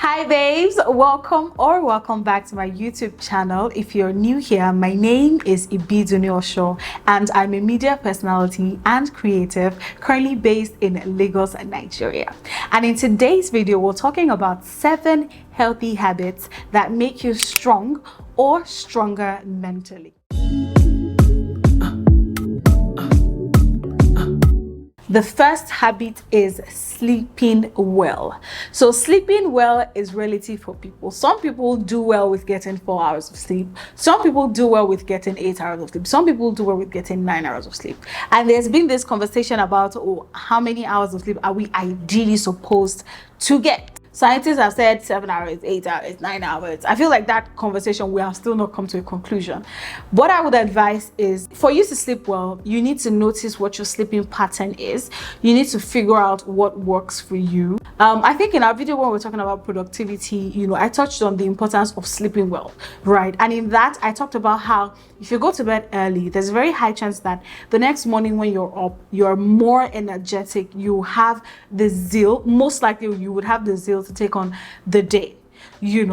Hi babes, welcome back to my YouTube channel. If you're new here, my name is Ibidunni Osho and I'm a media personality and creative currently based in Lagos, Nigeria. And in today's video, we're talking about 7 healthy habits that make you strong or stronger mentally. The first habit is sleeping well. So sleeping well is relative for people. Some people do well with getting 4 hours of sleep. Some people do well with getting 8 hours of sleep. Some people do well with getting 9 hours of sleep. And there's been this conversation about, how many hours of sleep are we ideally supposed to get? Scientists have said 7 hours, 8 hours, 9 hours. I feel like that conversation, we have still not come to a conclusion. What I would advise is for you to sleep well, you need to notice what your sleeping pattern is. You need to figure out what works for you. I think in our video when we're talking about productivity, I touched on the importance of sleeping well, right? And in that, I talked about how if you go to bed early, there's a very high chance that the next morning when you're up, you're more energetic, you have the zeal, most likely you would have the zeal to take on the day.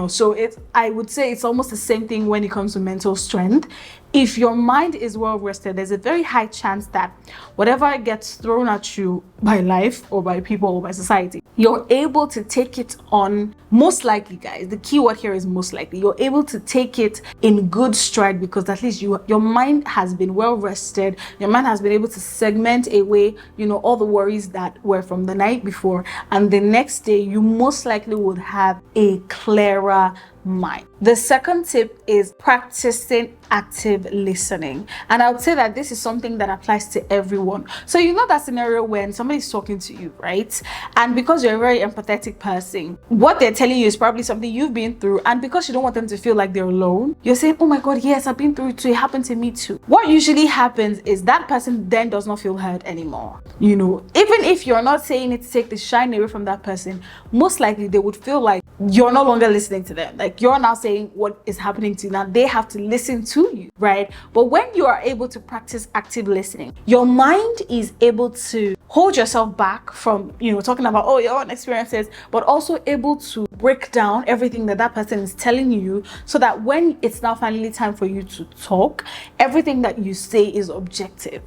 So I would say it's almost the same thing when it comes to mental strength. If your mind is well rested, there's a very high chance that whatever gets thrown at you by life or by people or by society, you're able to take it on. Most likely, guys, the key word here is most likely. You're able to take it in good stride because at least your mind has been well rested. Your mind has been able to segment away, all the worries that were from the night before. And the next day, you most likely would have a clearer mind. The second tip is practicing active listening. And I would say that this is something that applies to everyone. So that scenario when somebody's talking to you, right? And because you're a very empathetic person, what they're telling you is probably something you've been through. And because you don't want them to feel like they're alone, you're saying, oh my God, yes, I've been through it too. It happened to me too. What usually happens is that person then does not feel heard anymore. Even if you're not saying it to take the shine away from that person, most likely they would feel like you're no longer listening to them. Like you're now saying what is happening to you. Now they have to listen to you, right? But when you are able to practice active listening, your mind is able to hold yourself back from, talking about, your own experiences, but also able to break down everything that person is telling you so that when it's now finally time for you to talk, everything that you say is objective.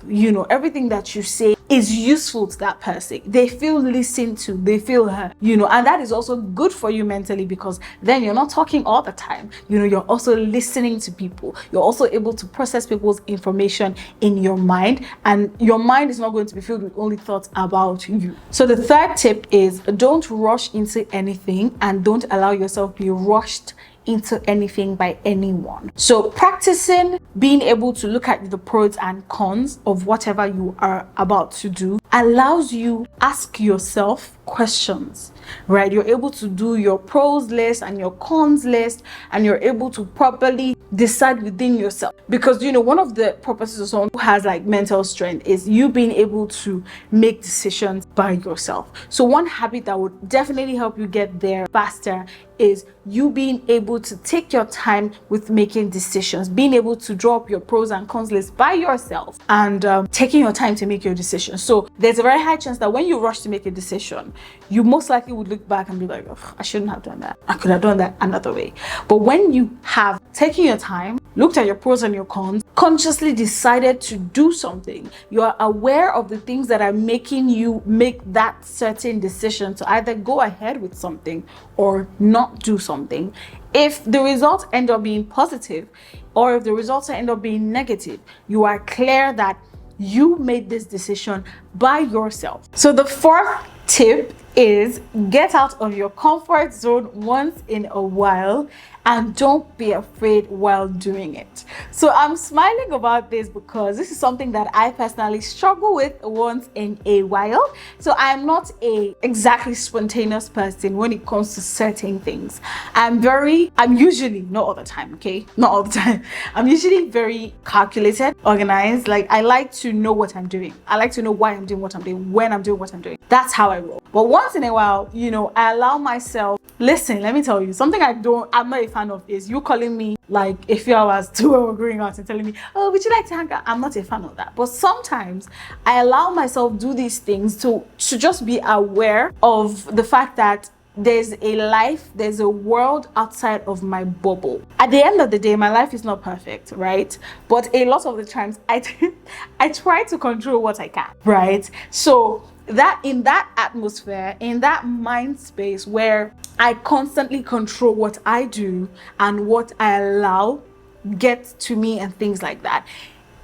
Everything that you say is useful to that person. They feel listened to, they feel heard, and that is also good for you mentally because then you're not talking all the time. You're also listening to people. You're also able to process people's information in your mind, and your mind is not going to be filled with only thoughts about you. So the third tip is don't rush into anything and don't allow yourself to be rushed into anything by anyone. So practicing being able to look at the pros and cons of whatever you are about to do allows you ask yourself questions, right? You're able to do your pros list and your cons list, and you're able to properly decide within yourself. Because one of the purposes of someone who has like mental strength is you being able to make decisions by yourself. So one habit that would definitely help you get there faster is you being able to take your time with making decisions, being able to draw up your pros and cons list by yourself, and taking your time to make your decisions. So there's a very high chance that when you rush to make a decision, you most likely would look back and be like, I shouldn't have done that. I could have done that another way. But when you have taken your time, looked at your pros and your cons, consciously decided to do something, you are aware of the things that are making you make that certain decision to either go ahead with something or not do something. If the results end up being positive or if the results end up being negative, you are clear that you made this decision by yourself. So the fourth tip is get out of your comfort zone once in a while and don't be afraid while doing it. So I'm smiling about this because this is something that I personally struggle with once in a while. So I'm not a exactly spontaneous person when it comes to certain things. I'm usually, not all the time, okay? Not all the time. I'm usually very calculated, organized. Like I like to know what I'm doing. I like to know why I'm doing what I'm doing, when I'm doing what I'm doing. That's how I roll. But once in a while, I allow myself, listen, let me tell you, something I'm not a fan of is you calling me like a few hours to when we're going out and telling me, oh, would you like to hang out? I'm not a fan of that. But sometimes I allow myself do these things to just be aware of the fact that there's a life, there's a world outside of my bubble. At the end of the day, my life is not perfect, right? But a lot of the times I try to control what I can, right? So that in that atmosphere, in that mind space where I constantly control what I do and what I allow get to me and things like that,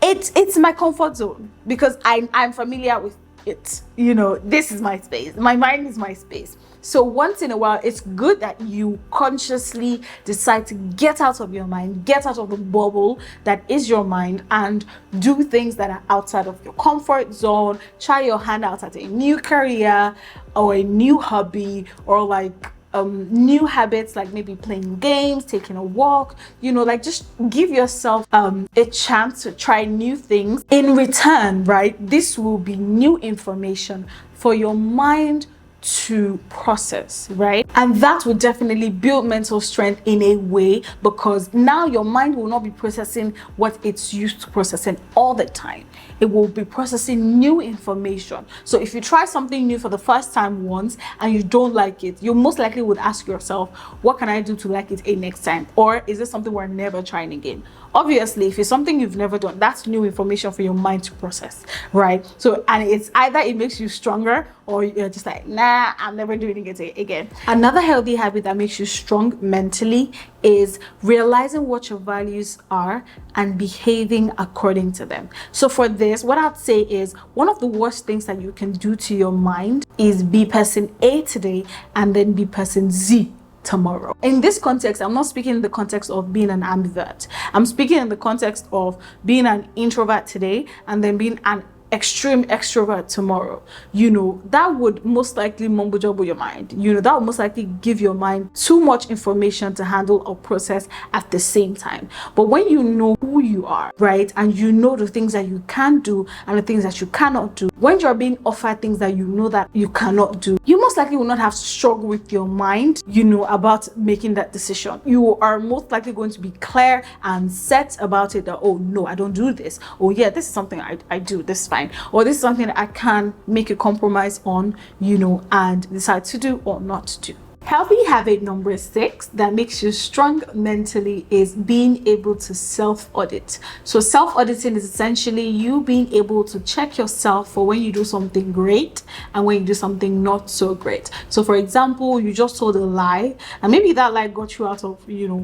it's my comfort zone, because I'm familiar with it. This is my space. My mind is my space. So once in a while, it's good that you consciously decide to get out of your mind, get out of the bubble that is your mind, and do things that are outside of your comfort zone. Try your hand out at a new career or a new hobby, or like new habits, like maybe playing games, taking a walk, like just give yourself a chance to try new things. In return, right, this will be new information for your mind to process, right? And that will definitely build mental strength in a way, because now your mind will not be processing what it's used to processing all the time. It will be processing new information. So if you try something new for the first time once and you don't like it, you most likely would ask yourself, what can I do to like it next time? Or is this something we're never trying again? Obviously, if it's something you've never done, that's new information for your mind to process, right? So, and it's either it makes you stronger, or you're just like, nah, I'm never doing it again. Another healthy habit that makes you strong mentally is realizing what your values are and behaving according to them. So for this, what I'd say is, one of the worst things that you can do to your mind is be person A today and then be person Z tomorrow. In this context, I'm not speaking in the context of being an ambivert. I'm speaking in the context of being an introvert today and then being an extreme extrovert tomorrow. That would most likely mumbo jumbo your mind. That would most likely give your mind too much information to handle or process at the same time. But when you know who you are, right, and you know the things that you can do and the things that you cannot do, when you're being offered things that you know that you cannot do, you most likely will not have to struggle with your mind, about making that decision. You are most likely going to be clear and set about it, that, oh no, I don't do this. Oh yeah, this is something I do, this is fine. Or this is something that I can make a compromise on, and decide to do or not to do. Healthy habit number 6 that makes you strong mentally is being able to self-audit. So self-auditing is essentially you being able to check yourself for when you do something great and when you do something not so great. So for example, you just told a lie, and maybe that lie got you out of,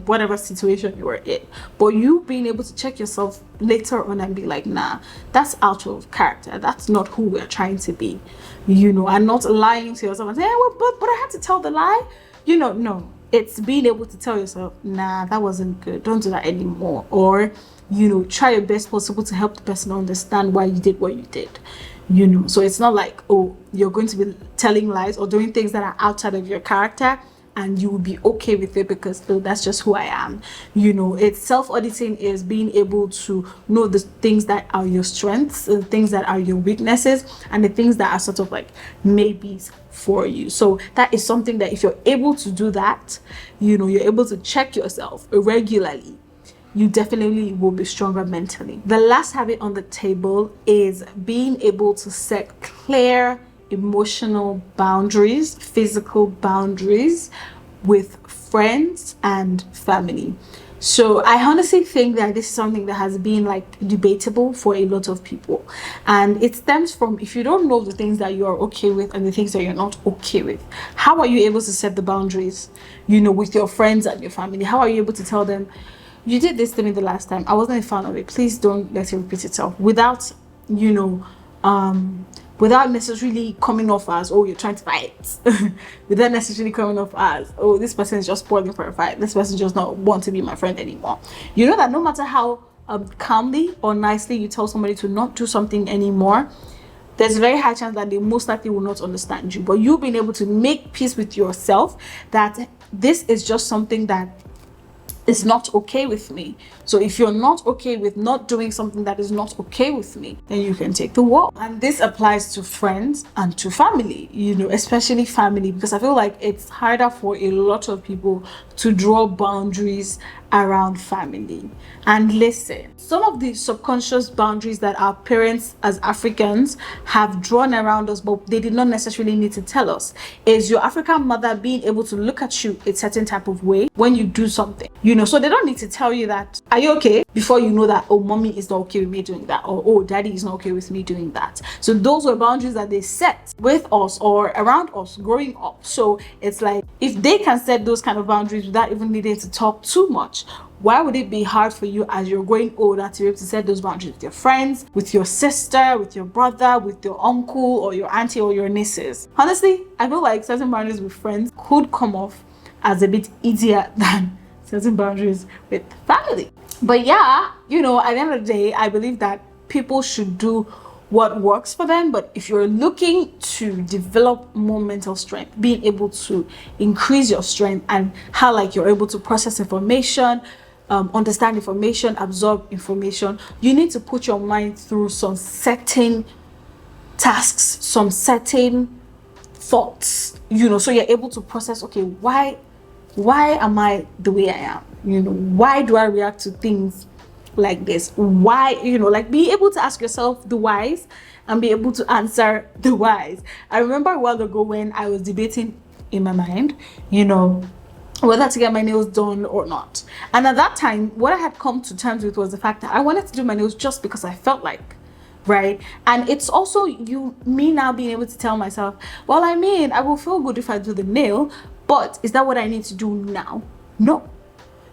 whatever situation you were in. But you being able to check yourself later on and be like, nah, that's out of character. That's not who we're trying to be. And not lying to yourself and saying, but I had to tell the lie. No, it's being able to tell yourself, nah, that wasn't good. Don't do that anymore. Or, try your best possible to help the person understand why you did what you did. So it's not like, oh, you're going to be telling lies or doing things that are outside of your character and you will be okay with it because, oh, that's just who I am. It's self-auditing is being able to know the things that are your strengths, the things that are your weaknesses, and the things that are sort of like maybes for you. So that is something that if you're able to do that, you're able to check yourself regularly, you definitely will be stronger mentally. The last habit on the table is being able to set clear emotional boundaries, physical boundaries with friends and family. So I honestly think that this is something that has been like debatable for a lot of people, and it stems from, if you don't know the things that you are okay with and the things that you're not okay with, how are you able to set the boundaries, with your friends and your family? How are you able to tell them, you did this to me the last time, I wasn't a fan of it, please don't let it repeat itself, without without necessarily coming off as, oh, you're trying to fight, without necessarily coming off as, oh, this person is just spoiling for a fight, this person does not want to be my friend anymore. That no matter how calmly or nicely you tell somebody to not do something anymore, there's a very high chance that they most likely will not understand you. But you being able to make peace with yourself that this is just something that is not okay with me. So if you're not okay with not doing something that is not okay with me, then you can take the wall. And this applies to friends and to family, you know, especially family, because I feel like it's harder for a lot of people to draw boundaries around family. And listen, some of the subconscious boundaries that our parents as Africans have drawn around us, but they did not necessarily need to tell us, is your African mother being able to look at you a certain type of way when you do something, you know. So they don't need to tell you that, are you okay, before you know that, oh, mommy is not okay with me doing that, or oh, daddy is not okay with me doing that. So those were boundaries that they set with us or around us growing up. So it's like, if they can set those kind of boundaries without even needing to talk too much, why would it be hard for you as you're growing older to be able to set those boundaries with your friends, with your sister, with your brother, with your uncle or your auntie or your nieces? Honestly, I feel like setting boundaries with friends could come off as a bit easier than setting boundaries with family. But yeah, you know, at the end of the day, I believe that people should do what works for them. But if you're looking to develop more mental strength, being able to increase your strength and how like you're able to process information, understand information, absorb information, you need to put your mind through some certain tasks, some certain thoughts, you know, so you're able to process, okay, why am I the way I am? You know, why do I react to things like this? Why, you know, like be able to ask yourself the whys and be able to answer the whys. I remember a while ago when I was debating in my mind, you know, whether to get my nails done or not. And at that time, what I had come to terms with was the fact that I wanted to do my nails just because I felt like, right? And it's also me now being able to tell myself, well, I mean, I will feel good if I do the nail, but is that what I need to do now? No.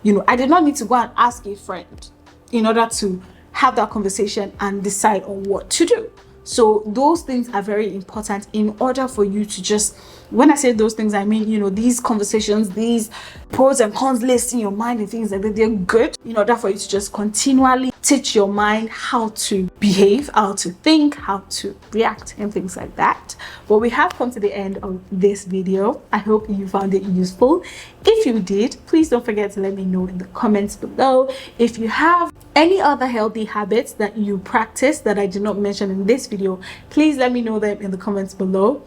You know, I did not need to go and ask a friend in order to have that conversation and decide on what to do. So those things are very important in order for you to just, when I say those things, I mean, you know, these conversations, these pros and cons lists in your mind and things like that, they're good in order for you to just continually teach your mind how to behave, how to think, how to react and things like that. But we have come to the end of this video. I hope you found it useful. If you did, please don't forget to let me know in the comments below. If you have any other healthy habits that you practice that I did not mention in this video, please let me know them in the comments below.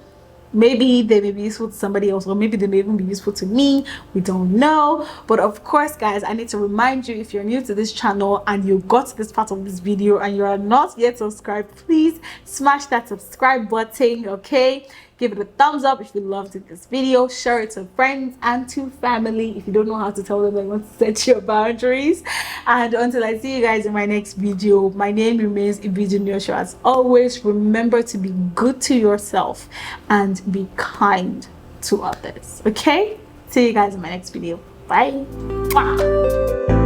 Maybe they may be useful to somebody else, or maybe they may even be useful to me. We don't know. But of course, guys, I need to remind you, if you're new to this channel and you got to this part of this video and you are not yet subscribed, please smash that subscribe button, okay? Give it a thumbs up if you loved this video. Share it to friends and to family if you don't know how to tell them they want to set your boundaries. And until I see you guys in my next video, my name remains Ibidunni. As always, remember to be good to yourself and be kind to others, okay? See you guys in my next video. Bye. Mwah.